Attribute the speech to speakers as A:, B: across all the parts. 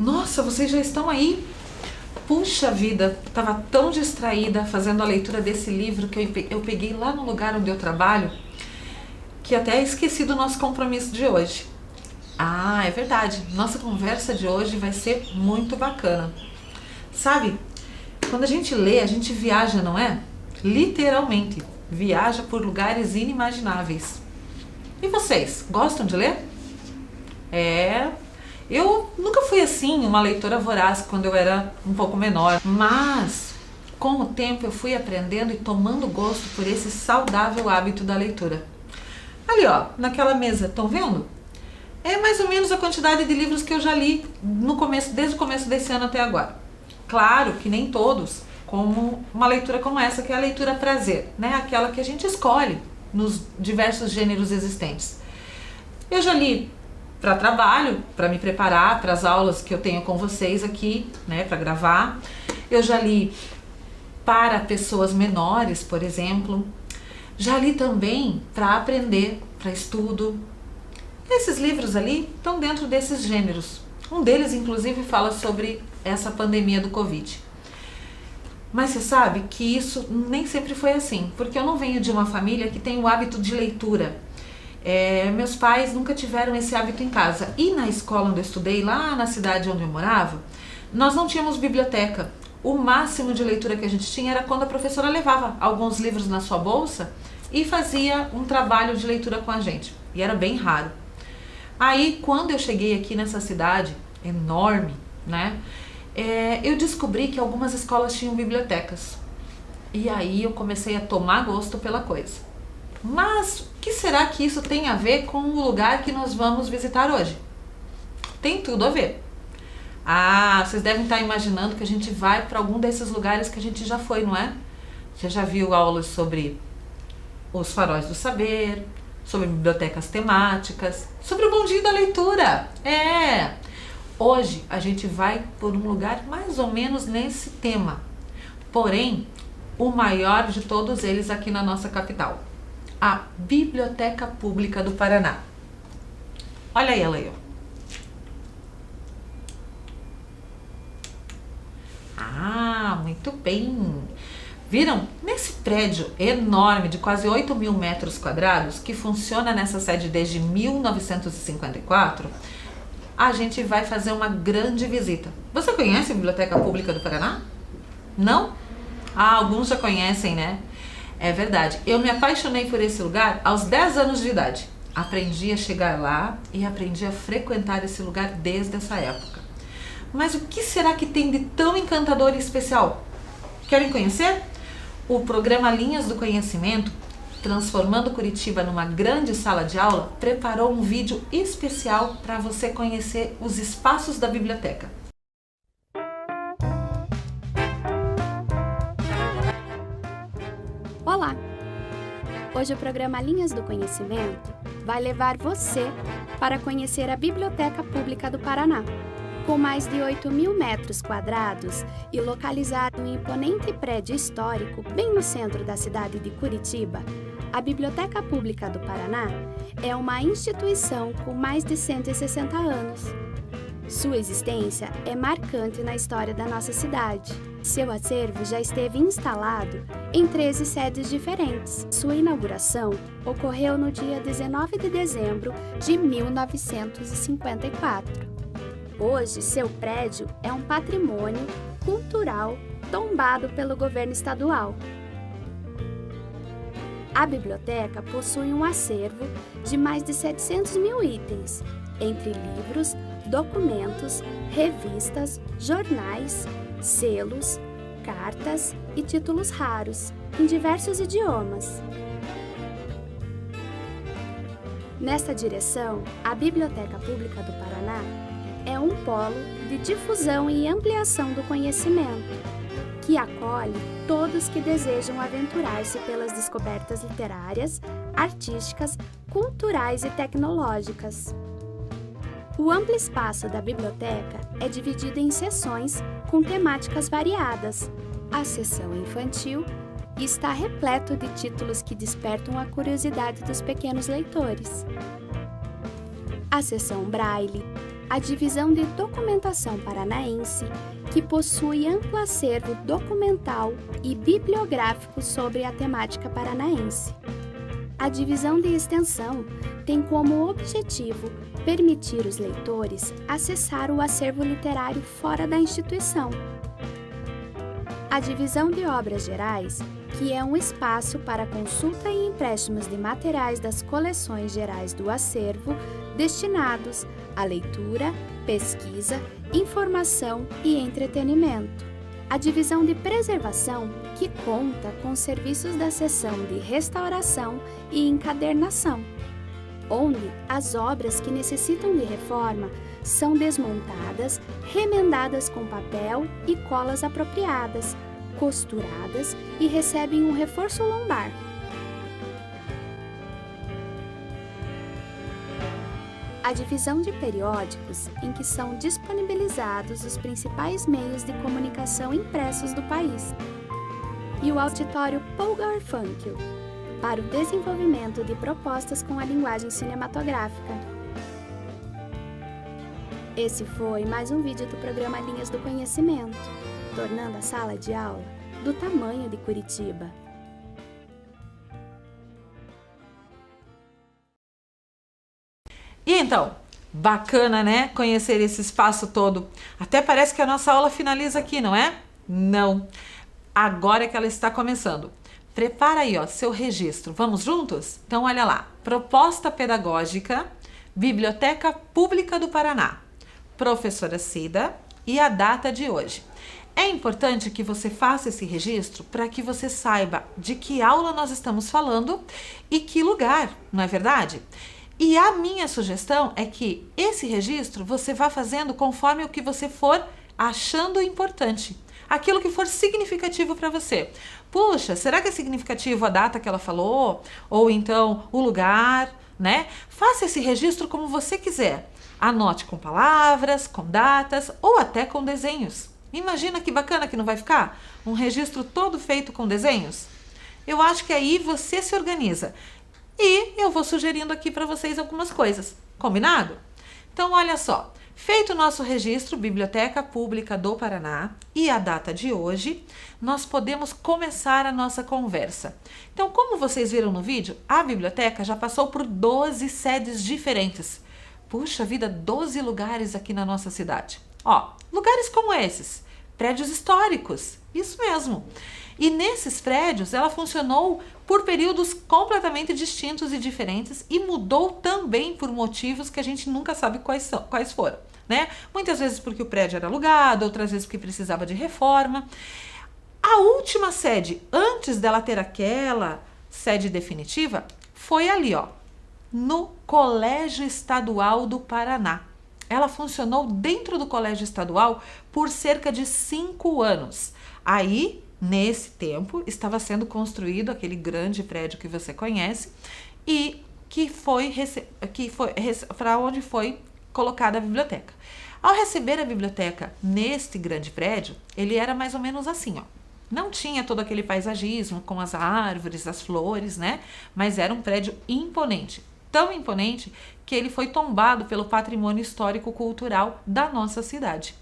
A: Nossa, vocês já estão aí? Puxa vida, estava tão distraída fazendo a leitura desse livro que eu peguei lá no lugar onde eu trabalho, que até esqueci do nosso compromisso de hoje. Ah, é verdade, nossa conversa de hoje vai ser muito bacana. Sabe, quando a gente lê, a gente viaja, não é? Literalmente, viaja por lugares inimagináveis. E vocês, gostam de ler? Eu nunca fui assim, uma leitora voraz quando eu era um pouco menor, mas com o tempo eu fui aprendendo e tomando gosto por esse saudável hábito da leitura. Ali ó, naquela mesa, estão vendo? É mais ou menos a quantidade de livros que eu já li desde o começo desse ano até agora. Claro que nem todos, como uma leitura como essa, que é a leitura prazer, né? Aquela que a gente escolhe nos diversos gêneros existentes. Eu já li para trabalho, para me preparar para as aulas que eu tenho com vocês aqui, né, para gravar. Eu já li para pessoas menores, por exemplo. Já li também para aprender, para estudo. Esses livros ali estão dentro desses gêneros. Um deles, inclusive, fala sobre essa pandemia do Covid. Mas você sabe que isso nem sempre foi assim, porque eu não venho de uma família que tem o hábito de leitura. Meus pais nunca tiveram esse hábito em casa. E na escola onde eu estudei, lá na cidade onde eu morava, nós não tínhamos biblioteca. O máximo de leitura que a gente tinha era quando a professora levava alguns livros na sua bolsa e fazia um trabalho de leitura com a gente. E era bem raro. Aí, quando eu cheguei aqui nessa cidade enorme, né, eu descobri que algumas escolas tinham bibliotecas. E aí eu comecei a tomar gosto pela coisa. Mas o que será que isso tem a ver com o lugar que nós vamos visitar hoje? Tem tudo a ver. Ah, vocês devem estar imaginando que a gente vai para algum desses lugares que a gente já foi, não é? Você já viu aulas sobre os faróis do saber, sobre bibliotecas temáticas, sobre o bondinho da leitura. Hoje a gente vai por um lugar mais ou menos nesse tema. Porém, o maior de todos eles aqui na nossa capital. A Biblioteca Pública do Paraná. Olha ela aí, ó. Ah, muito bem. Viram? Nesse prédio enorme de quase 8.000 metros quadrados, que funciona nessa sede desde 1954, a gente vai fazer uma grande visita. Você conhece a Biblioteca Pública do Paraná? Não? Ah, alguns já conhecem, né? É verdade, eu me apaixonei por esse lugar aos 10 anos de idade. Aprendi a chegar lá e aprendi a frequentar esse lugar desde essa época. Mas o que será que tem de tão encantador e especial? Querem conhecer? O programa Linhas do Conhecimento, transformando Curitiba numa grande sala de aula, preparou um vídeo especial para você conhecer os espaços da biblioteca.
B: Olá! Hoje o programa Linhas do Conhecimento vai levar você para conhecer a Biblioteca Pública do Paraná. Com mais de 8.000 metros quadrados e localizado em um imponente prédio histórico bem no centro da cidade de Curitiba, a Biblioteca Pública do Paraná é uma instituição com mais de 160 anos. Sua existência é marcante na história da nossa cidade. Seu acervo já esteve instalado em 13 sedes diferentes. Sua inauguração ocorreu no dia 19 de dezembro de 1954. Hoje, seu prédio é um patrimônio cultural tombado pelo governo estadual. A biblioteca possui um acervo de mais de 700 mil itens, entre livros, documentos, revistas, jornais, selos, cartas e títulos raros, em diversos idiomas. Nesta direção, a Biblioteca Pública do Paraná é um polo de difusão e ampliação do conhecimento, que acolhe todos que desejam aventurar-se pelas descobertas literárias, artísticas, culturais e tecnológicas. O amplo espaço da biblioteca é dividido em seções com temáticas variadas. A seção infantil está repleto de títulos que despertam a curiosidade dos pequenos leitores. A seção Braille a Divisão de Documentação Paranaense, que possui amplo acervo documental e bibliográfico sobre a temática paranaense. A Divisão de Extensão tem como objetivo permitir os leitores acessar o acervo literário fora da instituição. A Divisão de Obras Gerais, que é um espaço para consulta e empréstimos de materiais das coleções gerais do acervo destinados à leitura, pesquisa, informação e entretenimento. A Divisão de Preservação, que conta com serviços da seção de restauração e encadernação, onde as obras que necessitam de reforma são desmontadas, remendadas com papel e colas apropriadas, costuradas e recebem um reforço lombar. A divisão de periódicos, em que são disponibilizados os principais meios de comunicação impressos do país. E o auditório Paul Garfunkel, para o desenvolvimento de propostas com a linguagem cinematográfica. Esse foi mais um vídeo do programa Linhas do Conhecimento, tornando a sala de aula do tamanho de Curitiba.
A: E então, bacana, né? Conhecer esse espaço todo. Até parece que a nossa aula finaliza aqui, não é? Não. Agora é que ela está começando. Prepara aí, ó, seu registro. Vamos juntos? Então, olha lá. Proposta Pedagógica, Biblioteca Pública do Paraná. Professora Cida e a data de hoje. É importante que você faça esse registro para que você saiba de que aula nós estamos falando e que lugar, não é verdade? E a minha sugestão é que esse registro você vá fazendo conforme o que você for achando importante. Aquilo que for significativo para você. Puxa, será que é significativo a data que ela falou? Ou então o lugar, né? Faça esse registro como você quiser. Anote com palavras, com datas ou até com desenhos. Imagina que bacana que não vai ficar? Um registro todo feito com desenhos? Eu acho que aí você se organiza. E eu vou sugerindo aqui para vocês algumas coisas. Combinado? Então, olha só. Feito o nosso registro, Biblioteca Pública do Paraná, e a data de hoje, nós podemos começar a nossa conversa. Então, como vocês viram no vídeo, a biblioteca já passou por 12 sedes diferentes. Puxa vida, 12 lugares aqui na nossa cidade. Ó, lugares como esses, prédios históricos, isso mesmo. E nesses prédios ela funcionou por períodos completamente distintos e diferentes e mudou também por motivos que a gente nunca sabe quais foram, né? Muitas vezes porque o prédio era alugado, outras vezes porque precisava de reforma. A última sede, antes dela ter aquela sede definitiva, foi ali, ó, no Colégio Estadual do Paraná. Ela funcionou dentro do Colégio Estadual por cerca de 5 anos. Aí, nesse tempo, estava sendo construído aquele grande prédio que você conhece e que foi para onde foi colocada a biblioteca. Ao receber a biblioteca neste grande prédio, ele era mais ou menos assim, ó. Não tinha todo aquele paisagismo com as árvores, as flores, né? Mas era um prédio imponente. Tão imponente que ele foi tombado pelo patrimônio histórico-cultural da nossa cidade.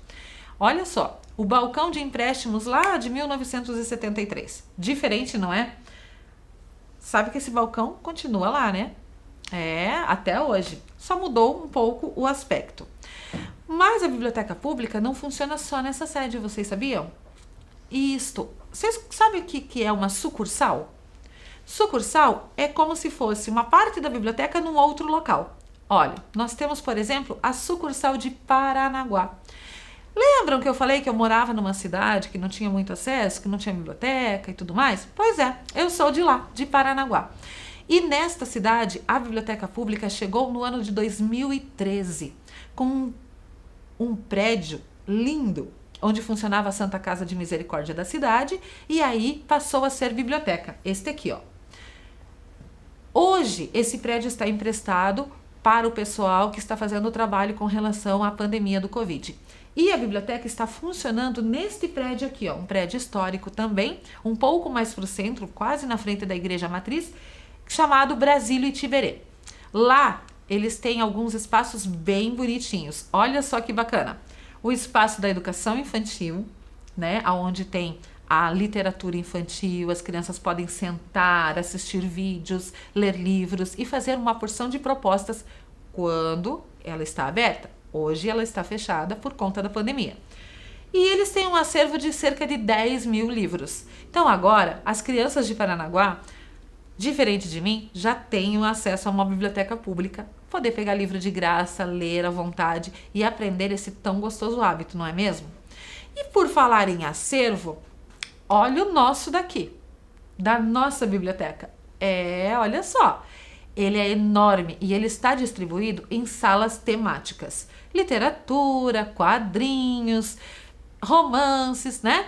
A: Olha só, o balcão de empréstimos lá de 1973. Diferente, não é? Sabe que esse balcão continua lá, né? É, até hoje. Só mudou um pouco o aspecto. Mas a biblioteca pública não funciona só nessa sede, vocês sabiam? Isto. Vocês sabem o que é uma sucursal? Sucursal é como se fosse uma parte da biblioteca num outro local. Olha, nós temos, por exemplo, a sucursal de Paranaguá. Lembram que eu falei que eu morava numa cidade que não tinha muito acesso, que não tinha biblioteca e tudo mais? Pois é, eu sou de lá, de Paranaguá. E nesta cidade, a biblioteca pública chegou no ano de 2013, com um prédio lindo, onde funcionava a Santa Casa de Misericórdia da cidade, e aí passou a ser biblioteca. Este aqui, ó. Hoje, esse prédio está emprestado para o pessoal que está fazendo o trabalho com relação à pandemia do Covid. E a biblioteca está funcionando neste prédio aqui, ó, um prédio histórico também, um pouco mais para o centro, quase na frente da Igreja Matriz, chamado Brasílio Itiberê. Lá eles têm alguns espaços bem bonitinhos. Olha só que bacana. O espaço da educação infantil, né, onde tem a literatura infantil, as crianças podem sentar, assistir vídeos, ler livros e fazer uma porção de propostas quando ela está aberta. Hoje ela está fechada por conta da pandemia. E eles têm um acervo de cerca de 10 mil livros. Então agora, as crianças de Paranaguá, diferente de mim, já têm acesso a uma biblioteca pública, poder pegar livro de graça, ler à vontade e aprender esse tão gostoso hábito, não é mesmo? E por falar em acervo, olha o nosso daqui, da nossa biblioteca. Olha só, ele é enorme e ele está distribuído em salas temáticas. Literatura, quadrinhos, romances, né?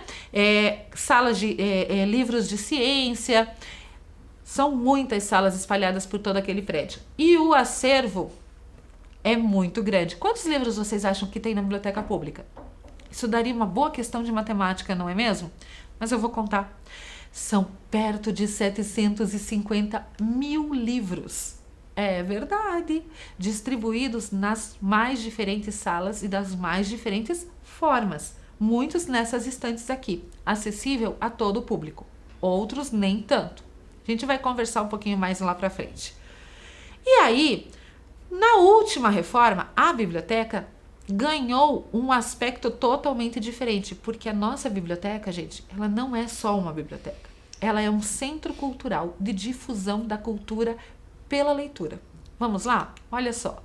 A: Salas de livros de ciência. São muitas salas espalhadas por todo aquele prédio. E o acervo é muito grande. Quantos livros vocês acham que tem na biblioteca pública? Isso daria uma boa questão de matemática, não é mesmo? Mas eu vou contar. São perto de 750 mil livros. É verdade. Distribuídos nas mais diferentes salas e das mais diferentes formas. Muitos nessas estantes aqui, acessível a todo o público. Outros nem tanto. A gente vai conversar um pouquinho mais lá pra frente. E aí, na última reforma, a biblioteca ganhou um aspecto totalmente diferente, porque a nossa biblioteca, gente, ela não é só uma biblioteca. Ela é um centro cultural de difusão da cultura pela leitura. Vamos lá? Olha só.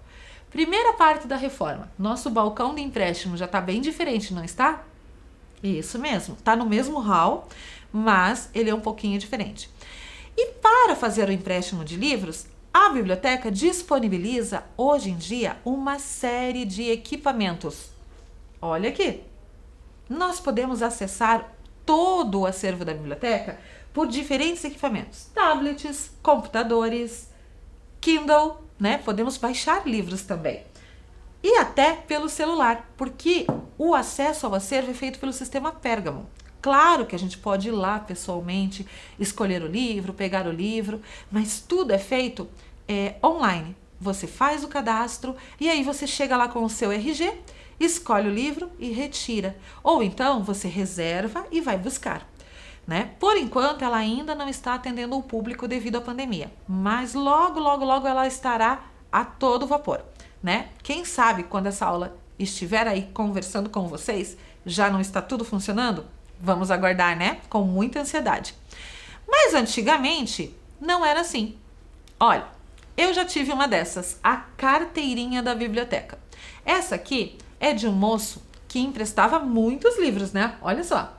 A: Primeira parte da reforma. Nosso balcão de empréstimo já está bem diferente, não está? Isso mesmo. Está no mesmo hall, mas ele é um pouquinho diferente. E para fazer o empréstimo de livros, a biblioteca disponibiliza, hoje em dia, uma série de equipamentos. Olha aqui. Nós podemos acessar todo o acervo da biblioteca por diferentes equipamentos. Tablets, computadores, Kindle, né? Podemos baixar livros também. E até pelo celular, porque o acesso ao acervo é feito pelo sistema Pérgamo. Claro que a gente pode ir lá pessoalmente, escolher o livro, pegar o livro, mas tudo é feito online. Você faz o cadastro e aí você chega lá com o seu RG, escolhe o livro e retira. Ou então você reserva e vai buscar, né? Por enquanto ela ainda não está atendendo o público devido à pandemia, mas logo, logo, logo ela estará a todo vapor, né? Quem sabe quando essa aula estiver aí conversando com vocês, já não está tudo funcionando? Vamos aguardar, né? Com muita ansiedade. Mas antigamente não era assim. Olha, eu já tive uma dessas, a carteirinha da biblioteca. Essa aqui é de um moço que emprestava muitos livros, né? Olha só.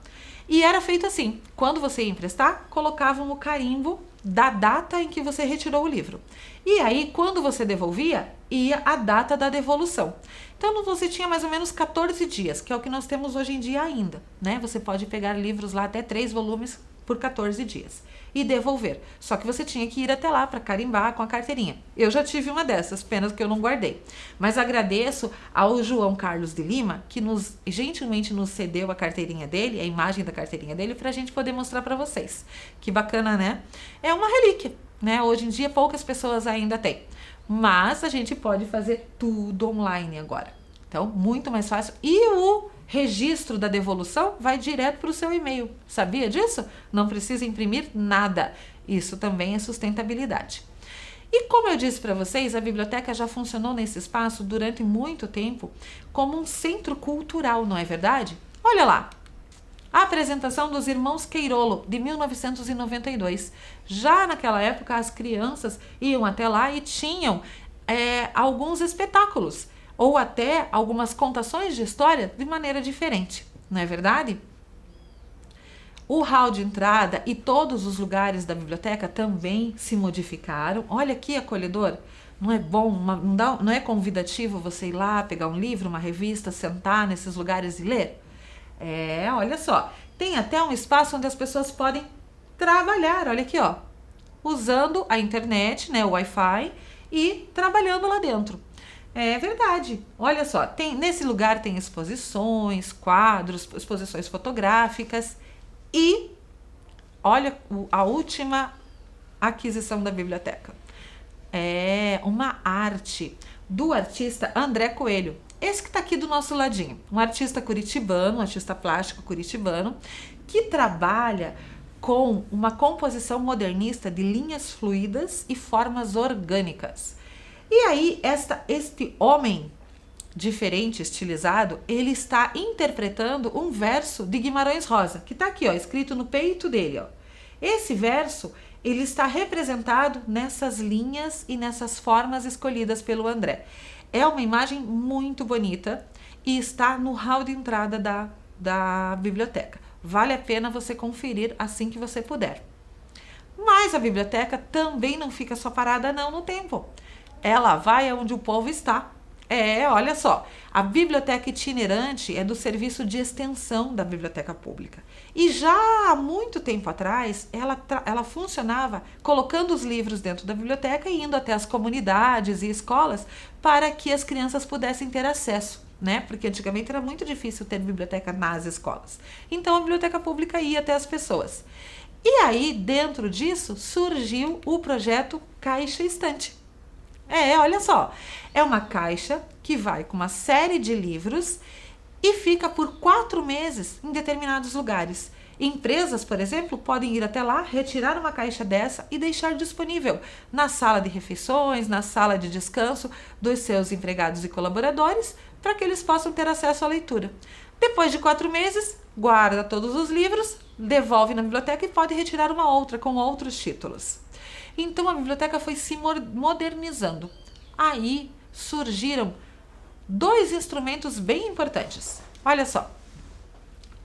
A: E era feito assim, quando você ia emprestar, colocavam o carimbo da data em que você retirou o livro. E aí, quando você devolvia, ia a data da devolução. Então, você tinha mais ou menos 14 dias, que é o que nós temos hoje em dia ainda, né? Você pode pegar livros lá até 3 volumes por 14 dias e devolver. Só que você tinha que ir até lá para carimbar com a carteirinha. Eu já tive uma dessas, pena que eu não guardei. Mas agradeço ao João Carlos de Lima, que gentilmente nos cedeu a carteirinha dele, a imagem da carteirinha dele, para a gente poder mostrar para vocês. Que bacana, né? É uma relíquia, né? Hoje em dia poucas pessoas ainda têm. Mas a gente pode fazer tudo online agora. Então, muito mais fácil. E o registro da devolução vai direto para o seu e-mail. Sabia disso? Não precisa imprimir nada. Isso também é sustentabilidade. E como eu disse para vocês, a biblioteca já funcionou nesse espaço durante muito tempo como um centro cultural, não é verdade? Olha lá. A apresentação dos Irmãos Queirolo, de 1992. Já naquela época, as crianças iam até lá e tinham alguns espetáculos, ou até algumas contações de história de maneira diferente, não é verdade? O hall de entrada e todos os lugares da biblioteca também se modificaram. Olha que acolhedor. Não é bom, não é convidativo você ir lá, pegar um livro, uma revista, sentar nesses lugares e ler? Olha só, tem até um espaço onde as pessoas podem trabalhar, olha aqui, ó, usando a internet, né, o Wi-Fi e trabalhando lá dentro. É verdade, olha só, nesse lugar tem exposições, quadros, exposições fotográficas e olha a última aquisição da biblioteca. É uma arte do artista André Coelho. Esse que está aqui do nosso ladinho. Um artista curitibano, um artista plástico curitibano, que trabalha com uma composição modernista de linhas fluidas e formas orgânicas. E aí, este homem diferente, estilizado, ele está interpretando um verso de Guimarães Rosa, que está aqui, ó, escrito no peito dele, ó. Esse verso, ele está representado nessas linhas e nessas formas escolhidas pelo André. É uma imagem muito bonita e está no hall de entrada da biblioteca. Vale a pena você conferir assim que você puder. Mas a biblioteca também não fica só parada não no tempo. Ela vai aonde o povo está. Olha só, a biblioteca itinerante é do serviço de extensão da biblioteca pública. E já há muito tempo atrás, ela funcionava colocando os livros dentro da biblioteca e indo até as comunidades e escolas para que as crianças pudessem ter acesso, né? Porque antigamente era muito difícil ter biblioteca nas escolas. Então a biblioteca pública ia até as pessoas. E aí, dentro disso, surgiu o projeto Caixa Estante. Olha só, é uma caixa que vai com uma série de livros e fica por 4 meses em determinados lugares. Empresas, por exemplo, podem ir até lá, retirar uma caixa dessa e deixar disponível na sala de refeições, na sala de descanso dos seus empregados e colaboradores, para que eles possam ter acesso à leitura. Depois de 4 meses, guarda todos os livros, devolve na biblioteca e pode retirar uma outra com outros títulos. Então a biblioteca foi se modernizando. Aí surgiram 2 instrumentos bem importantes. Olha só,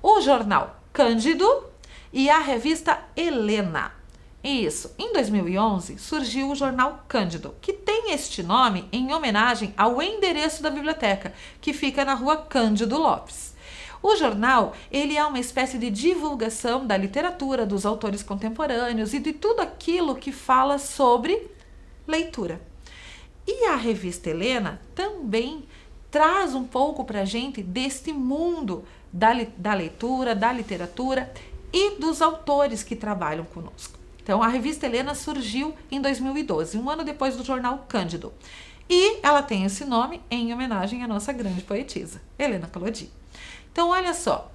A: o jornal Cândido e a revista Helena. Isso, em 2011 surgiu o jornal Cândido, que tem este nome em homenagem ao endereço da biblioteca, que fica na rua Cândido Lopes. O jornal, ele é uma espécie de divulgação da literatura, dos autores contemporâneos e de tudo aquilo que fala sobre leitura. E a revista Helena também traz um pouco para a gente deste mundo da leitura, da literatura e dos autores que trabalham conosco. Então, a revista Helena surgiu em 2012, um ano depois do jornal Cândido. E ela tem esse nome em homenagem à nossa grande poetisa, Helena Collodi. Então, olha só,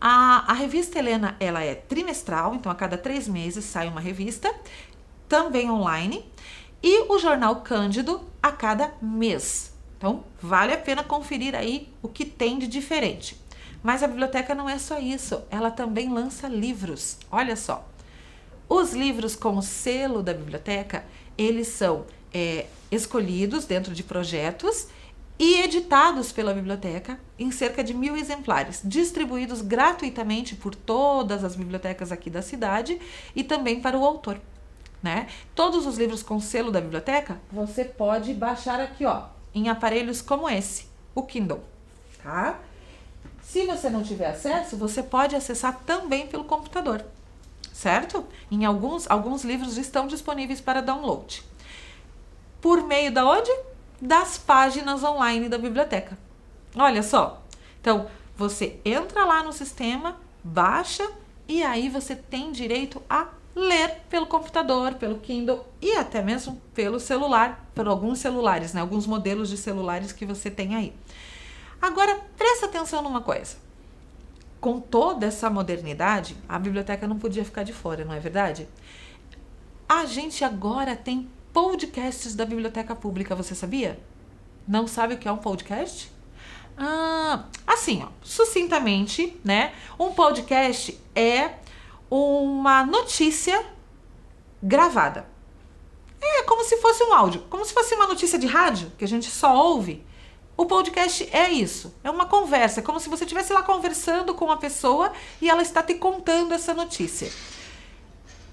A: a revista Helena, ela é trimestral, então a cada 3 meses sai uma revista, também online, e o jornal Cândido a cada mês. Então, vale a pena conferir aí o que tem de diferente. Mas a biblioteca não é só isso, ela também lança livros. Olha só, os livros com o selo da biblioteca, eles são escolhidos dentro de projetos e editados pela biblioteca em cerca de 1.000 exemplares, distribuídos gratuitamente por todas as bibliotecas aqui da cidade e também para o autor, né? Todos os livros com selo da biblioteca, você pode baixar aqui, ó, em aparelhos como esse, o Kindle, tá? Se você não tiver acesso, você pode acessar também pelo computador, certo? Em alguns livros estão disponíveis para download. Por meio da onde? Das páginas online da biblioteca. Olha só, então você entra lá no sistema, baixa e aí você tem direito a ler pelo computador, pelo Kindle e até mesmo pelo celular, por alguns celulares, né? Alguns modelos de celulares que você tem aí. Agora, presta atenção numa coisa. Com toda essa modernidade, a biblioteca não podia ficar de fora, não é verdade? A gente agora tem podcasts da biblioteca pública, você sabia? Não sabe o que é um podcast? Assim, ó, sucintamente, né? Um podcast é uma notícia gravada. É como se fosse um áudio, como se fosse uma notícia de rádio, que a gente só ouve. O podcast é isso, é uma conversa, é como se você estivesse lá conversando com uma pessoa e ela está te contando essa notícia.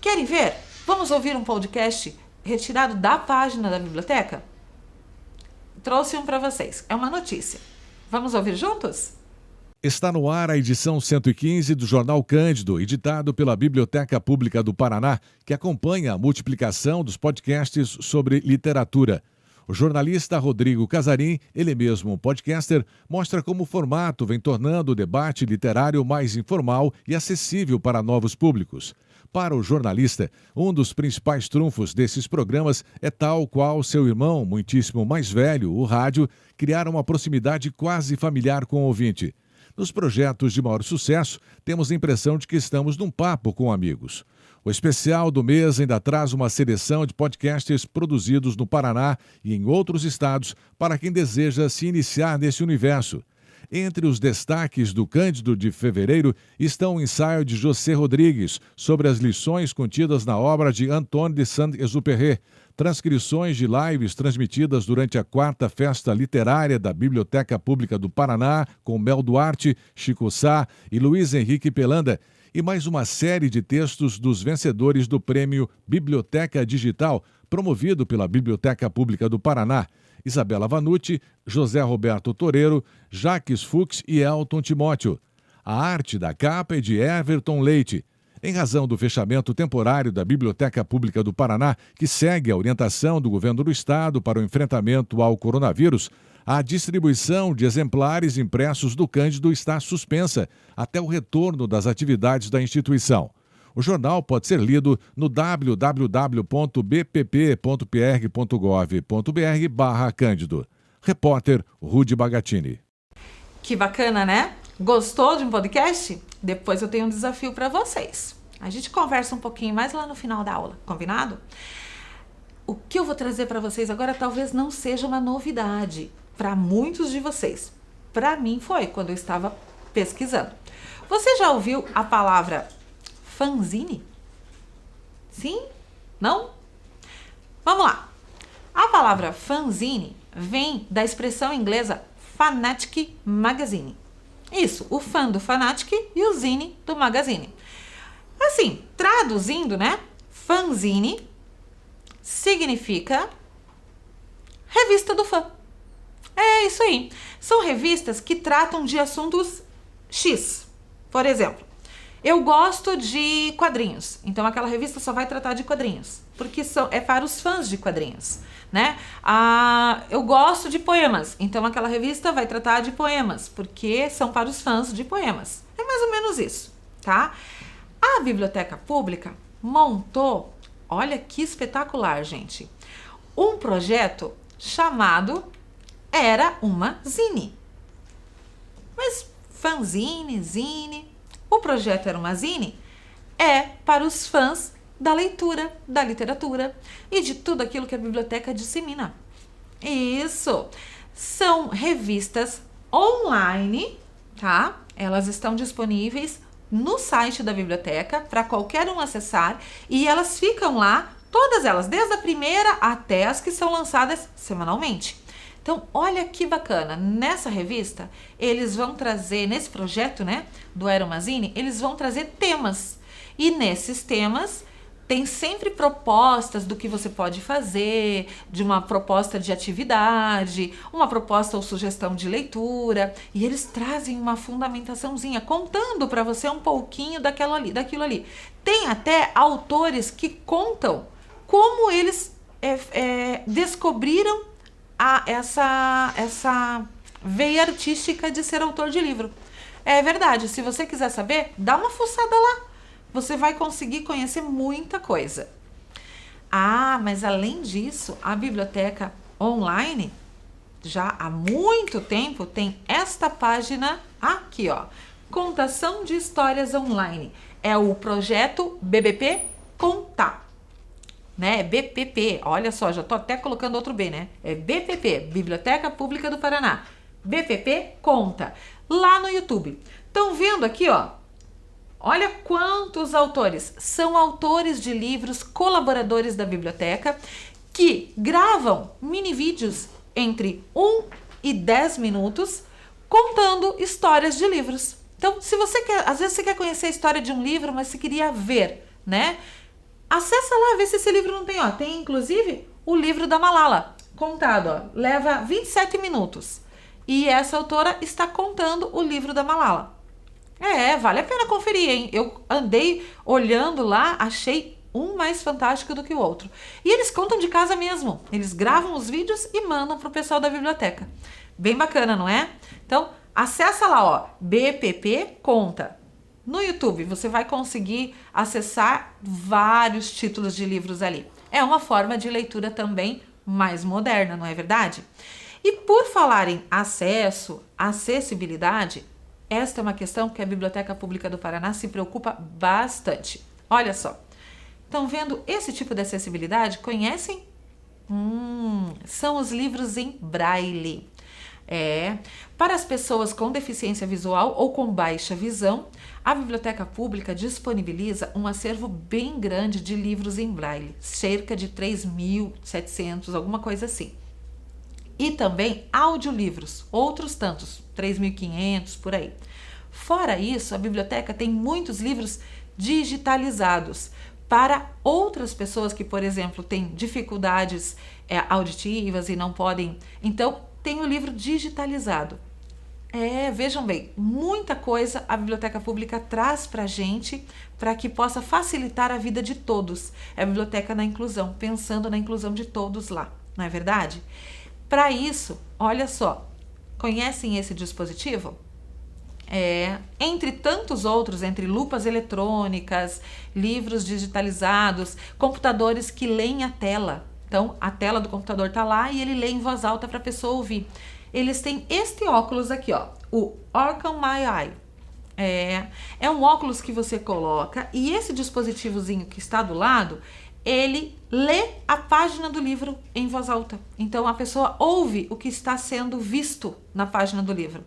A: Querem ver? Vamos ouvir um podcast retirado da página da biblioteca? Trouxe um para vocês. É uma notícia. Vamos ouvir juntos?
C: Está no ar a edição 115 do Jornal Cândido, editado pela Biblioteca Pública do Paraná, que acompanha a multiplicação dos podcasts sobre literatura. O jornalista Rodrigo Casarim, ele mesmo podcaster, mostra como o formato vem tornando o debate literário mais informal e acessível para novos públicos. Para o jornalista, um dos principais trunfos desses programas é tal qual seu irmão, muitíssimo mais velho, o rádio, criar uma proximidade quase familiar com o ouvinte. Nos projetos de maior sucesso, temos a impressão de que estamos num papo com amigos. O especial do mês ainda traz uma seleção de podcasts produzidos no Paraná e em outros estados para quem deseja se iniciar nesse universo. Entre os destaques do Cândido de fevereiro estão o ensaio de José Rodrigues sobre as lições contidas na obra de Antoine de Saint-Exupéry, transcrições de lives transmitidas durante a 4ª Festa Literária da Biblioteca Pública do Paraná, com Mel Duarte, Chico Sá e Luiz Henrique Pelanda, e mais uma série de textos dos vencedores do Prêmio Biblioteca Digital, promovido pela Biblioteca Pública do Paraná, Isabela Vanucci, José Roberto Toreiro, Jaques Fux e Elton Timóteo. A arte da capa é de Everton Leite. Em razão do fechamento temporário da Biblioteca Pública do Paraná, que segue a orientação do governo do estado para o enfrentamento ao coronavírus, a distribuição de exemplares impressos do Cândido está suspensa até o retorno das atividades da instituição. O jornal pode ser lido no www.bpp.pr.gov.br/Cândido. Repórter Rudy Bagatini.
A: Que bacana, né? Gostou de um podcast? Depois eu tenho um desafio para vocês. A gente conversa um pouquinho mais lá no final da aula, combinado? O que eu vou trazer para vocês agora talvez não seja uma novidade para muitos de vocês. Para mim foi quando eu estava pesquisando. Você já ouviu a palavra fanzine? Sim? Não? Vamos lá. A palavra fanzine vem da expressão inglesa Fanatic Magazine. Isso, o fã do Fanatic e o zine do magazine. Assim, traduzindo, né? Fanzine significa revista do fã. É isso aí. São revistas que tratam de assuntos X. Por exemplo, eu gosto de quadrinhos, então aquela revista só vai tratar de quadrinhos, porque é para os fãs de quadrinhos, né? Eu gosto de poemas, então aquela revista vai tratar de poemas, porque são para os fãs de poemas. É mais ou menos isso, tá? A Biblioteca Pública montou, olha que espetacular, gente, um projeto chamado Era uma Zine. Mas fanzine, zine... O projeto Era uma Zine é para os fãs da leitura, da literatura e de tudo aquilo que a biblioteca dissemina. Isso! São revistas online, tá? Elas estão disponíveis no site da biblioteca para qualquer um acessar e elas ficam lá, todas elas, desde a primeira até as que são lançadas semanalmente. Então, olha que bacana, nessa revista, eles vão trazer, nesse projeto, né, do Era uma Zine, eles vão trazer temas. E nesses temas, tem sempre propostas do que você pode fazer, de uma proposta de atividade, uma proposta ou sugestão de leitura, e eles trazem uma fundamentaçãozinha, contando para você um pouquinho daquilo ali. Tem até autores que contam como eles descobriram essa veia artística de ser autor de livro. É verdade, se você quiser saber, dá uma fuçada lá. Você vai conseguir conhecer muita coisa. Mas além disso, a biblioteca online, já há muito tempo, tem esta página aqui, ó. Contação de Histórias Online. É o projeto BBP Contar. Né? BPP, olha só, já tô até colocando outro B, né? É BPP, Biblioteca Pública do Paraná. BPP Conta, lá no YouTube. Estão vendo aqui, ó? Olha quantos autores. São autores de livros, colaboradores da biblioteca, que gravam mini vídeos entre 1 e 10 minutos, contando histórias de livros. Então, se você quer, às vezes você quer conhecer a história de um livro, mas você queria ver, né? Acessa lá, vê se esse livro não tem, ó. Tem, inclusive, o livro da Malala, contado, ó. Leva 27 minutos. E essa autora está contando o livro da Malala. Vale a pena conferir, hein? Eu andei olhando lá, achei um mais fantástico do que o outro. E eles contam de casa mesmo. Eles gravam os vídeos e mandam pro pessoal da biblioteca. Bem bacana, não é? Então, acessa lá, ó. BPP Conta. No YouTube, você vai conseguir acessar vários títulos de livros ali. É uma forma de leitura também mais moderna, não é verdade? E por falar em acesso, acessibilidade, esta é uma questão que a Biblioteca Pública do Paraná se preocupa bastante. Olha só, estão vendo esse tipo de acessibilidade? Conhecem? São os livros em braille. Para as pessoas com deficiência visual ou com baixa visão, a Biblioteca Pública disponibiliza um acervo bem grande de livros em braille, cerca de 3.700, alguma coisa assim. E também audiolivros, outros tantos, 3.500 por aí. Fora isso, a biblioteca tem muitos livros digitalizados para outras pessoas que, por exemplo, têm dificuldades auditivas e não podem. Então, tem o livro digitalizado. Vejam bem, muita coisa a Biblioteca Pública traz para a gente para que possa facilitar a vida de todos. É a Biblioteca da Inclusão, pensando na inclusão de todos lá, não é verdade? Para isso, olha só, conhecem esse dispositivo? Entre tantos outros, entre lupas eletrônicas, livros digitalizados, computadores que leem a tela. Então, a tela do computador está lá e ele lê em voz alta para a pessoa ouvir. Eles têm este óculos aqui, ó, o Orcam My Eye. É um óculos que você coloca e esse dispositivozinho que está do lado, ele lê a página do livro em voz alta. Então, a pessoa ouve o que está sendo visto na página do livro.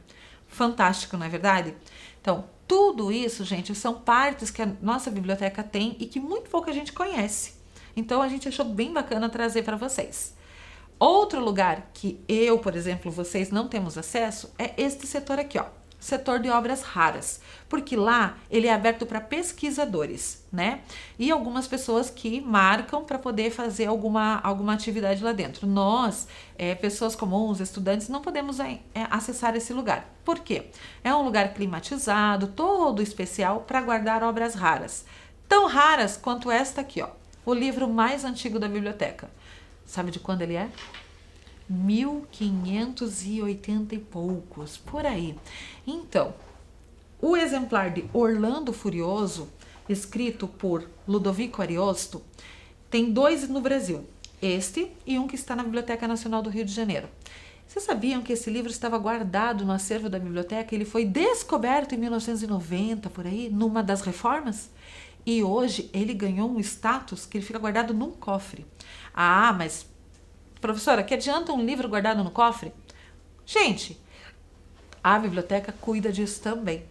A: Fantástico, não é verdade? Então, tudo isso, gente, são partes que a nossa biblioteca tem e que muito pouca gente conhece. Então, a gente achou bem bacana trazer para vocês. Outro lugar que eu, por exemplo, vocês não temos acesso é este setor aqui, ó. Setor de obras raras, porque lá ele é aberto para pesquisadores, né? E algumas pessoas que marcam para poder fazer alguma atividade lá dentro. Nós, pessoas comuns, estudantes, não podemos acessar esse lugar. Por quê? É um lugar climatizado, todo especial para guardar obras raras. Tão raras quanto esta aqui, ó. O livro mais antigo da biblioteca. Sabe de quando ele é? 1580 e poucos, por aí. Então, o exemplar de Orlando Furioso, escrito por Ludovico Ariosto, tem 2 no Brasil, este e um que está na Biblioteca Nacional do Rio de Janeiro. Vocês sabiam que esse livro estava guardado no acervo da biblioteca? Ele foi descoberto em 1990, por aí, numa das reformas? E hoje ele ganhou um status que ele fica guardado num cofre. Ah, mas professora, que adianta um livro guardado no cofre? Gente, a biblioteca cuida disso também.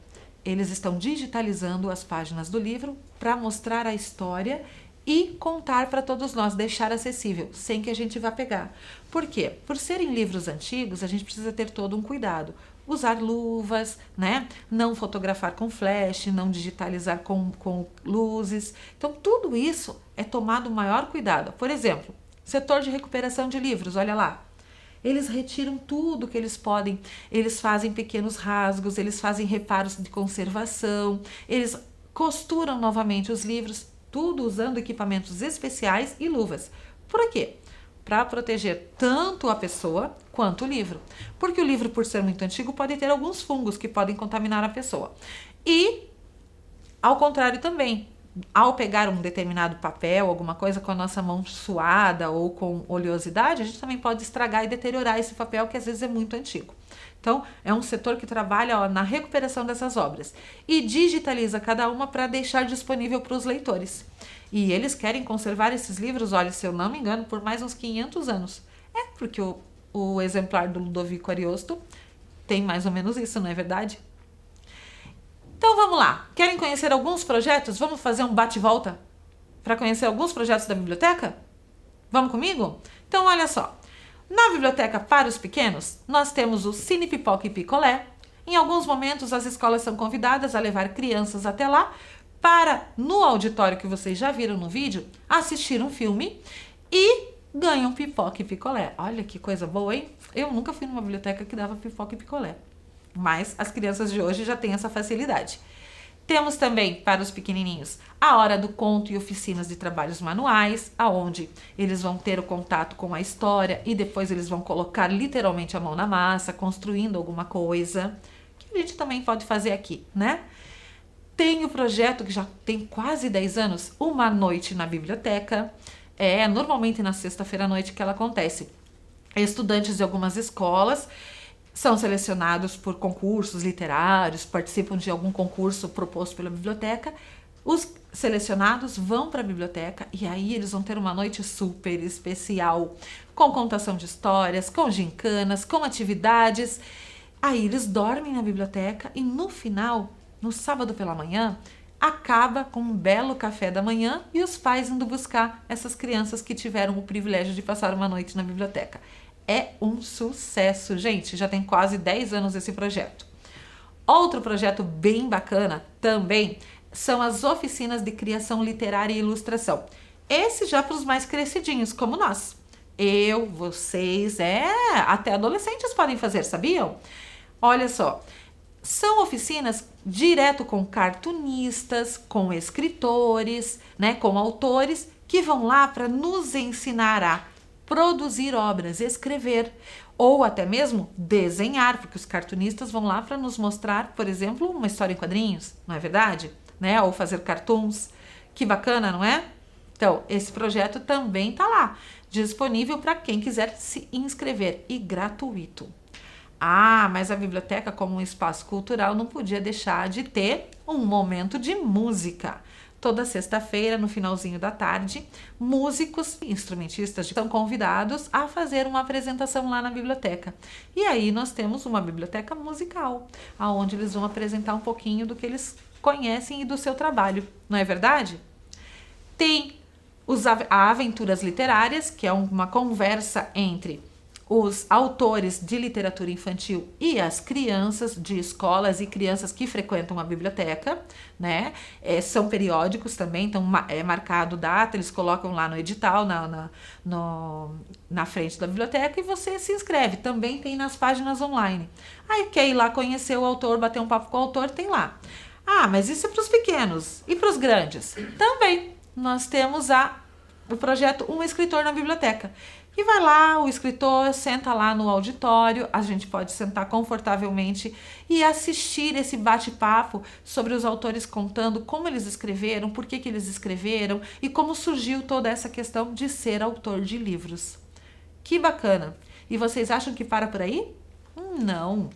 A: Eles estão digitalizando as páginas do livro para mostrar a história e contar para todos nós, deixar acessível, sem que a gente vá pegar. Por quê? Por serem livros antigos, a gente precisa ter todo um cuidado. Usar luvas, né? Não fotografar com flash, não digitalizar com luzes. Então, tudo isso é tomado maior cuidado. Por exemplo, setor de recuperação de livros, olha lá. Eles retiram tudo que eles podem, eles fazem pequenos rasgos, eles fazem reparos de conservação, eles costuram novamente os livros, tudo usando equipamentos especiais e luvas. Por quê? Para proteger tanto a pessoa quanto o livro. Porque o livro, por ser muito antigo, pode ter alguns fungos que podem contaminar a pessoa. E, ao contrário também, ao pegar um determinado papel, alguma coisa com a nossa mão suada ou com oleosidade, a gente também pode estragar e deteriorar esse papel que às vezes é muito antigo. Então, é um setor que trabalha na recuperação dessas obras e digitaliza cada uma para deixar disponível para os leitores. E eles querem conservar esses livros, olha, se eu não me engano, por mais uns 500 anos. Porque o exemplar do Ludovico Ariosto tem mais ou menos isso, não é verdade? Então vamos lá, querem conhecer alguns projetos? Vamos fazer um bate-volta para conhecer alguns projetos da biblioteca? Vamos comigo? Então olha só, na biblioteca para os pequenos, nós temos o Cine Pipoca e Picolé. Em alguns momentos as escolas são convidadas a levar crianças até lá para, no auditório que vocês já viram no vídeo, assistir um filme e ganham pipoca e picolé. Olha que coisa boa, hein? Eu nunca fui numa biblioteca que dava pipoca e picolé. Mas as crianças de hoje já têm essa facilidade. Temos também, para os pequenininhos, a hora do conto e oficinas de trabalhos manuais, aonde eles vão ter o contato com a história e depois eles vão colocar literalmente a mão na massa, construindo alguma coisa, que a gente também pode fazer aqui, né? Tem o projeto que já tem quase 10 anos, Uma Noite na Biblioteca. Normalmente na sexta-feira à noite que ela acontece. Estudantes de algumas escolas são selecionados por concursos literários, participam de algum concurso proposto pela biblioteca. Os selecionados vão para a biblioteca e aí eles vão ter uma noite super especial, com contação de histórias, com gincanas, com atividades. Aí eles dormem na biblioteca e no final, no sábado pela manhã, acaba com um belo café da manhã e os pais indo buscar essas crianças que tiveram o privilégio de passar uma noite na biblioteca. É um sucesso, gente, já tem quase 10 anos esse projeto. Outro projeto bem bacana também são as oficinas de criação literária e ilustração. Esse já para os mais crescidinhos, como nós. Eu, vocês, até adolescentes podem fazer, sabiam? Olha só, são oficinas direto com cartunistas, com escritores, né, com autores que vão lá para nos ensinar a produzir obras, escrever ou até mesmo desenhar, porque os cartunistas vão lá para nos mostrar, por exemplo, uma história em quadrinhos, não é verdade? Né? Ou fazer cartoons. Que bacana, não é? Então, esse projeto também está lá, disponível para quem quiser se inscrever e gratuito. Mas a biblioteca, como um espaço cultural, não podia deixar de ter um momento de música. Toda sexta-feira, no finalzinho da tarde, músicos e instrumentistas são convidados a fazer uma apresentação lá na biblioteca. E aí nós temos uma biblioteca musical, onde eles vão apresentar um pouquinho do que eles conhecem e do seu trabalho, não é verdade? Tem a Aventuras Literárias, que é uma conversa entre os autores de literatura infantil e as crianças de escolas e crianças que frequentam a biblioteca, né? São periódicos também, então é marcado data, eles colocam lá no edital, na frente da biblioteca e você se inscreve. Também tem nas páginas online. Aí quer ir lá conhecer o autor, bater um papo com o autor, tem lá. Mas isso é para os pequenos e para os grandes? Também. Nós temos o projeto Um Escritor na Biblioteca. E vai lá, o escritor senta lá no auditório, a gente pode sentar confortavelmente e assistir esse bate-papo sobre os autores contando como eles escreveram, por que eles escreveram e como surgiu toda essa questão de ser autor de livros. Que bacana! E vocês acham que para por aí? Não!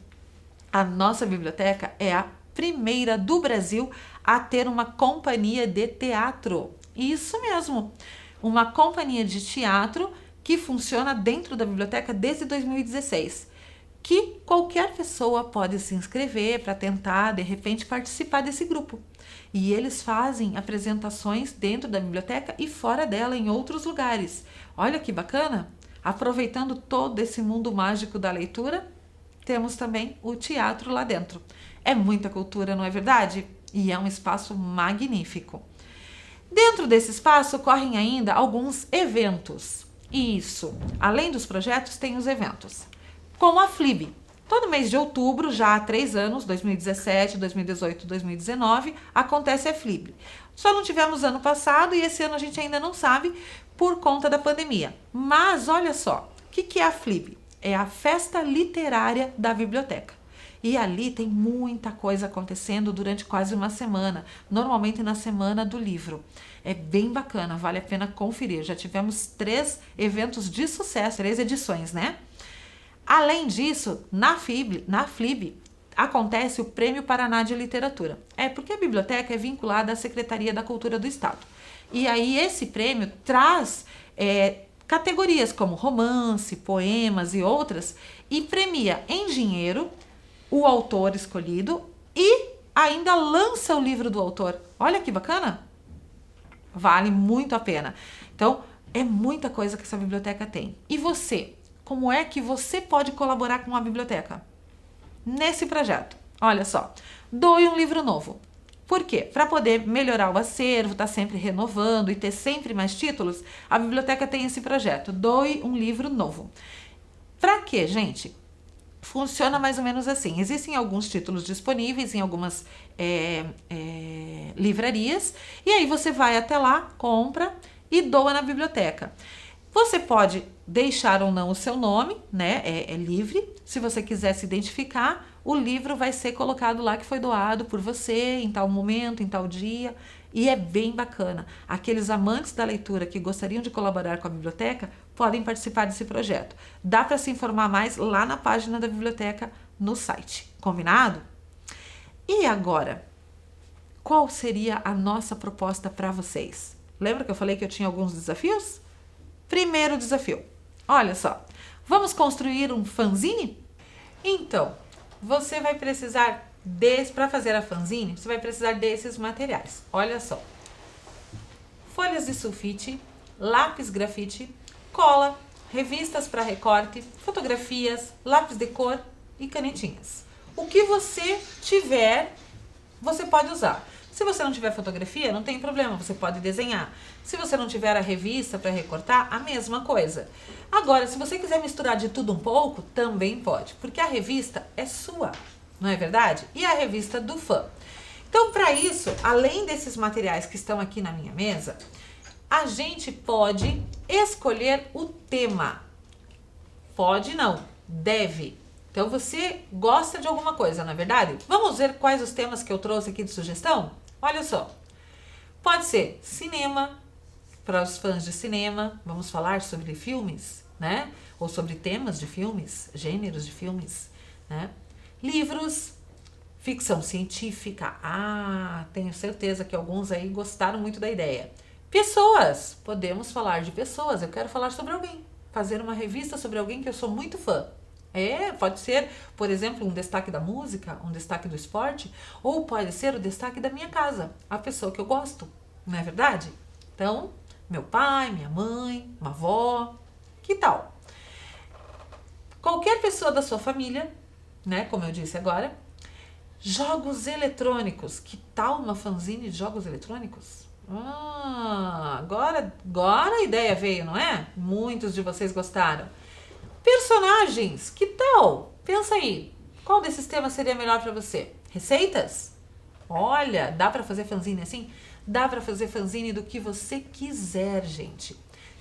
A: A nossa biblioteca é a primeira do Brasil a ter uma companhia de teatro. Isso mesmo! Uma companhia de teatro que funciona dentro da biblioteca desde 2016, que qualquer pessoa pode se inscrever para tentar, de repente, participar desse grupo. E eles fazem apresentações dentro da biblioteca e fora dela, em outros lugares. Olha que bacana! Aproveitando todo esse mundo mágico da leitura, temos também o teatro lá dentro. É muita cultura, não é verdade? E é um espaço magnífico. Dentro desse espaço ocorrem ainda alguns eventos. Isso, além dos projetos, tem os eventos. Como a FLIB. Todo mês de outubro, já há 3 anos, 2017, 2018, 2019, acontece a FLIB. Só não tivemos ano passado e esse ano a gente ainda não sabe por conta da pandemia. Mas olha só, o que é a FLIB? É a Festa Literária da Biblioteca. E ali tem muita coisa acontecendo durante quase uma semana, normalmente na Semana do Livro. É bem bacana, vale a pena conferir. Já tivemos 3 eventos de sucesso, 3 edições, né? Além disso, na FLIB acontece o Prêmio Paraná de Literatura. Porque a biblioteca é vinculada à Secretaria da Cultura do Estado. E aí esse prêmio traz categorias como romance, poemas e outras, e premia em dinheiro o autor escolhido e ainda lança o livro do autor. Olha que bacana! Vale muito a pena. Então, é muita coisa que essa biblioteca tem. E você? Como é que você pode colaborar com a biblioteca? Nesse projeto, olha só, doe um livro novo. Por quê? Para poder melhorar o acervo, tá sempre renovando e ter sempre mais títulos, a biblioteca tem esse projeto, doe um livro novo. Para quê, gente? Funciona mais ou menos assim. Existem alguns títulos disponíveis em algumas livrarias e aí você vai até lá, compra e doa na biblioteca. Você pode deixar ou não o seu nome, né? É livre, se você quiser se identificar, o livro vai ser colocado lá que foi doado por você, em tal momento, em tal dia, e é bem bacana. Aqueles amantes da leitura que gostariam de colaborar com a biblioteca podem participar desse projeto. Dá para se informar mais lá na página da biblioteca no site. Combinado? E agora, qual seria a nossa proposta para vocês? Lembra que eu falei que eu tinha alguns desafios? Primeiro desafio, olha só, vamos construir um fanzine? Então, você vai precisar para fazer a fanzine, você vai precisar desses materiais. Olha só, folhas de sulfite, lápis grafite, cola, revistas para recorte, fotografias, lápis de cor e canetinhas. O que você tiver, você pode usar. Se você não tiver fotografia, não tem problema, você pode desenhar. Se você não tiver a revista para recortar, a mesma coisa. Agora, se você quiser misturar de tudo um pouco, também pode, porque a revista é sua, não é verdade? E a revista do fã. Então, para isso, além desses materiais que estão aqui na minha mesa, a gente pode escolher o tema. Pode não, deve. Então, você gosta de alguma coisa, não é verdade? Vamos ver quais os temas que eu trouxe aqui de sugestão? Olha só, pode ser cinema, para os fãs de cinema, vamos falar sobre filmes, né? Ou sobre temas de filmes, gêneros de filmes, né? Livros, ficção científica, tenho certeza que alguns aí gostaram muito da ideia. Pessoas, podemos falar de pessoas, eu quero falar sobre alguém, fazer uma revista sobre alguém que eu sou muito fã. Pode ser, por exemplo, um destaque da música, um destaque do esporte, ou pode ser o destaque da minha casa, a pessoa que eu gosto, não é verdade? Então, meu pai, minha mãe, uma avó, que tal? Qualquer pessoa da sua família, né, como eu disse agora, jogos eletrônicos, que tal uma fanzine de jogos eletrônicos? Agora a ideia veio, não é? Muitos de vocês gostaram. Personagens, que tal? Pensa aí, qual desses temas seria melhor para você? Receitas? Olha, dá para fazer fanzine assim? Dá para fazer fanzine do que você quiser, gente.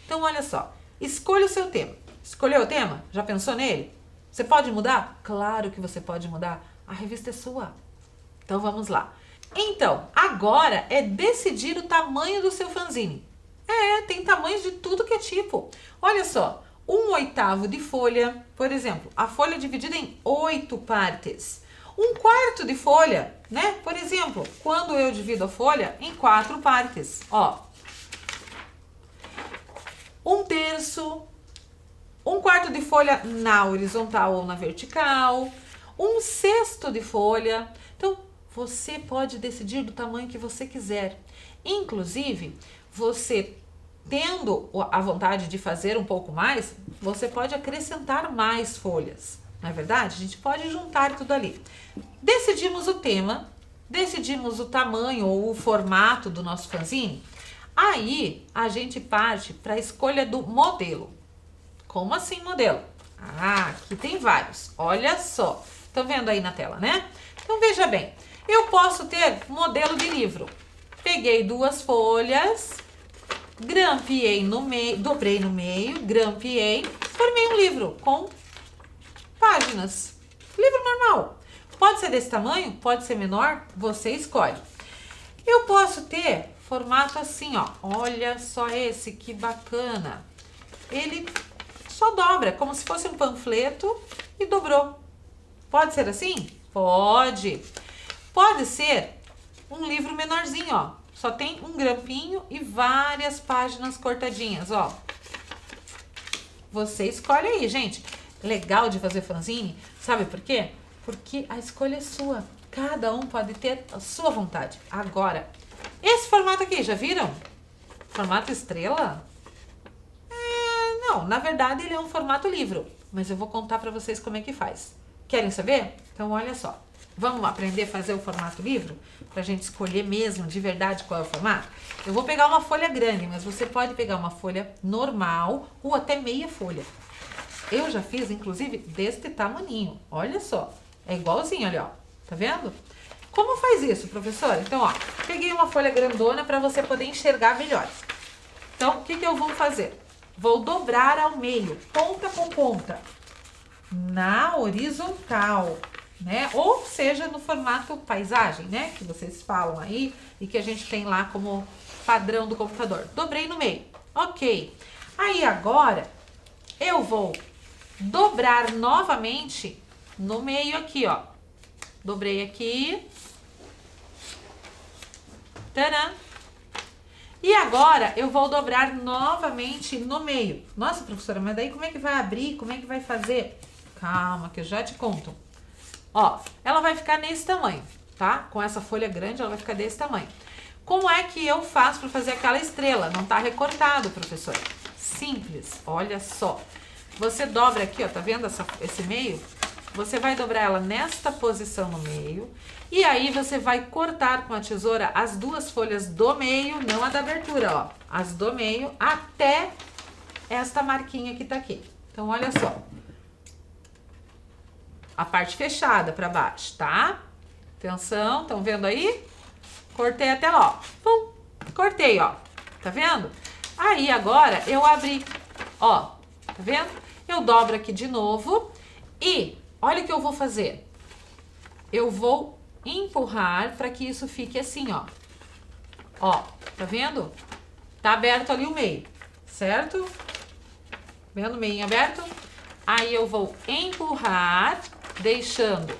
A: Então, olha só, escolha o seu tema. Escolheu o tema? Já pensou nele? Você pode mudar? Claro que você pode mudar. A revista é sua. Então, vamos lá. Então, agora é decidir o tamanho do seu fanzine. Tem tamanhos de tudo que é tipo. Olha só. 1/8 de folha, por exemplo, a folha é dividida em 8 partes. 1/4 de folha, né? Por exemplo, quando eu divido a folha em 4 partes, ó. 1/3, 1/4 de folha na horizontal ou na vertical, 1/6 de folha. Então, você pode decidir do tamanho que você quiser. Inclusive, você tendo a vontade de fazer um pouco mais, você pode acrescentar mais folhas, não é verdade? A gente pode juntar tudo ali. Decidimos o tema, decidimos o tamanho ou o formato do nosso fanzine, aí a gente parte para a escolha do modelo. Como assim modelo? Aqui tem vários, olha só. Estão vendo aí na tela, né? Então veja bem, eu posso ter modelo de livro. Peguei 2 folhas, grampeei no meio, dobrei no meio, grampeei, formei um livro com páginas. Livro normal. Pode ser desse tamanho, pode ser menor, você escolhe. Eu posso ter formato assim, ó. Olha só esse, que bacana. Ele só dobra, como se fosse um panfleto e dobrou. Pode ser assim? Pode. Pode ser um livro menorzinho, ó. Só tem um grampinho e várias páginas cortadinhas, ó. Você escolhe aí, gente. Legal de fazer fanzine, sabe por quê? Porque a escolha é sua. Cada um pode ter a sua vontade. Agora, esse formato aqui, já viram? Formato estrela? Não, na verdade ele é um formato livro. Mas eu vou contar pra vocês como é que faz. Querem saber? Então, olha só. Vamos aprender a fazer o formato livro? Pra gente escolher mesmo, de verdade, qual é o formato? Eu vou pegar uma folha grande, mas você pode pegar uma folha normal ou até meia folha. Eu já fiz, inclusive, deste tamaninho. Olha só. É igualzinho, olha, ó. Tá vendo? Como faz isso, professora? Então, ó, peguei uma folha grandona para você poder enxergar melhor. Então, o que eu vou fazer? Vou dobrar ao meio, ponta com ponta, na horizontal. né? Ou seja, no formato paisagem, né? Que vocês falam aí e que a gente tem lá como padrão do computador. Dobrei no meio. Ok. Aí agora eu vou dobrar novamente no meio aqui, ó. Dobrei aqui. Tadã! E agora eu vou dobrar novamente no meio. Nossa, professora, mas daí como é que vai abrir? Como é que vai fazer? Calma, que eu já te conto. Ó, ela vai ficar nesse tamanho, tá? Com essa folha grande, ela vai ficar desse tamanho. Como é que eu faço para fazer aquela estrela? Não tá recortado, professor. Simples, olha só. Você dobra aqui, ó, tá vendo esse meio? Você vai dobrar ela nesta posição no meio. E aí você vai cortar com a tesoura as duas folhas do meio, não a da abertura, ó. As do meio até esta marquinha que tá aqui. Então, olha só. A parte fechada para baixo, tá? Atenção, estão vendo aí? Cortei até lá, ó. Pum, cortei, ó. Tá vendo? Aí agora eu abri, ó. Tá vendo? Eu dobro aqui de novo e olha o que eu vou fazer. Eu vou empurrar para que isso fique assim, ó. Ó, tá vendo? Tá aberto ali o meio, certo? Vendo o meio aberto? Aí eu vou empurrar, deixando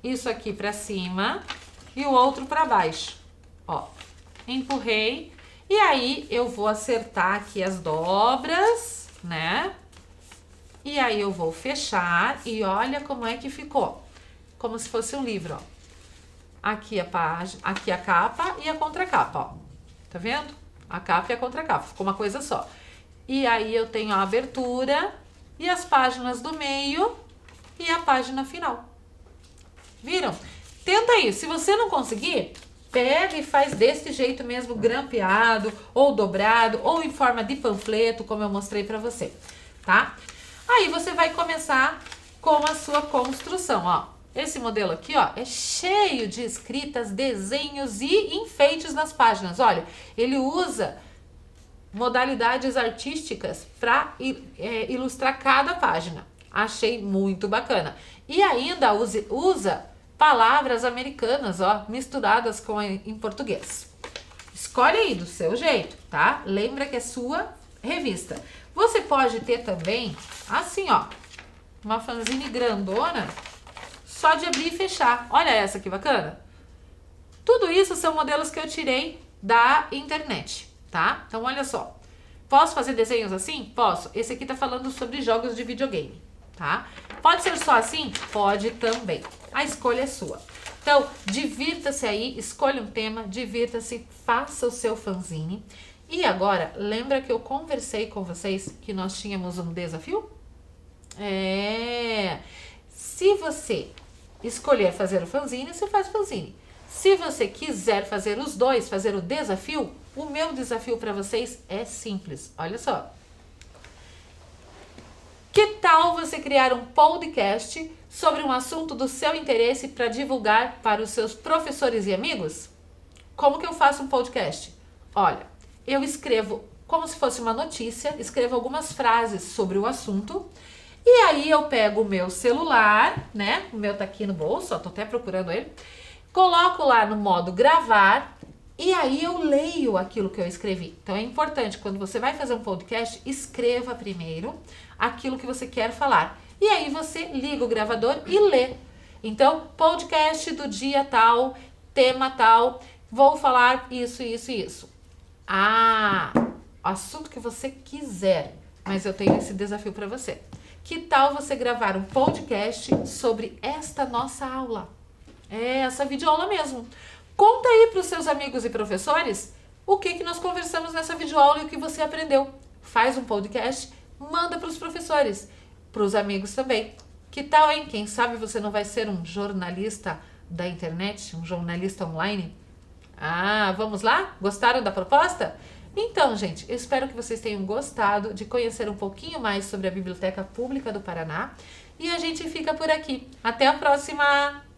A: isso aqui para cima e o outro para baixo. Ó, empurrei. E aí eu vou acertar aqui as dobras, né? E aí eu vou fechar e olha como é que ficou. Como se fosse um livro, ó. Aqui a página, aqui a capa e a contracapa, ó. Tá vendo? A capa e a contracapa, ficou uma coisa só. E aí eu tenho a abertura e as páginas do meio e a página final. Viram? Tenta aí, se você não conseguir, pega e faz desse jeito mesmo, grampeado, ou dobrado, ou em forma de panfleto, como eu mostrei pra você, tá? Aí você vai começar com a sua construção, ó. Esse modelo aqui, ó, é cheio de escritas, desenhos e enfeites nas páginas. Olha, ele usa modalidades artísticas para ilustrar cada página. Achei muito bacana. E ainda usa palavras americanas, ó, misturadas em português. Escolhe aí do seu jeito, tá? Lembra que é sua revista. Você pode ter também, assim, ó, uma fanzine grandona, só de abrir e fechar. Olha essa que bacana. Tudo isso são modelos que eu tirei da internet, tá? Então, olha só. Posso fazer desenhos assim? Posso. Esse aqui tá falando sobre jogos de videogame, tá? Pode ser só assim? Pode também. A escolha é sua. Então, divirta-se aí, escolha um tema, divirta-se, faça o seu fanzine. E agora, lembra que eu conversei com vocês que nós tínhamos um desafio? Se você escolher fazer o fanzine, você faz o fanzine. Se você quiser fazer os dois, fazer o desafio, o meu desafio para vocês é simples. Olha só. Que tal você criar um podcast sobre um assunto do seu interesse para divulgar para os seus professores e amigos? Como que eu faço um podcast? Olha, eu escrevo como se fosse uma notícia, escrevo algumas frases sobre o assunto. E aí eu pego o meu celular, né? O meu tá aqui no bolso, ó, tô até procurando ele. Coloco lá no modo gravar e aí eu leio aquilo que eu escrevi. Então é importante, quando você vai fazer um podcast, escreva primeiro aquilo que você quer falar. E aí você liga o gravador e lê. Então, podcast do dia tal, tema tal, vou falar isso, isso e isso. Assunto que você quiser, mas eu tenho esse desafio para você. Que tal você gravar um podcast sobre esta nossa aula? Essa videoaula mesmo. Conta aí para os seus amigos e professores o que nós conversamos nessa videoaula e o que você aprendeu. Faz um podcast, manda para os professores, para os amigos também. Que tal, hein? Quem sabe você não vai ser um jornalista da internet, um jornalista online? Vamos lá? Gostaram da proposta? Então, gente, eu espero que vocês tenham gostado de conhecer um pouquinho mais sobre a Biblioteca Pública do Paraná. E a gente fica por aqui. Até a próxima!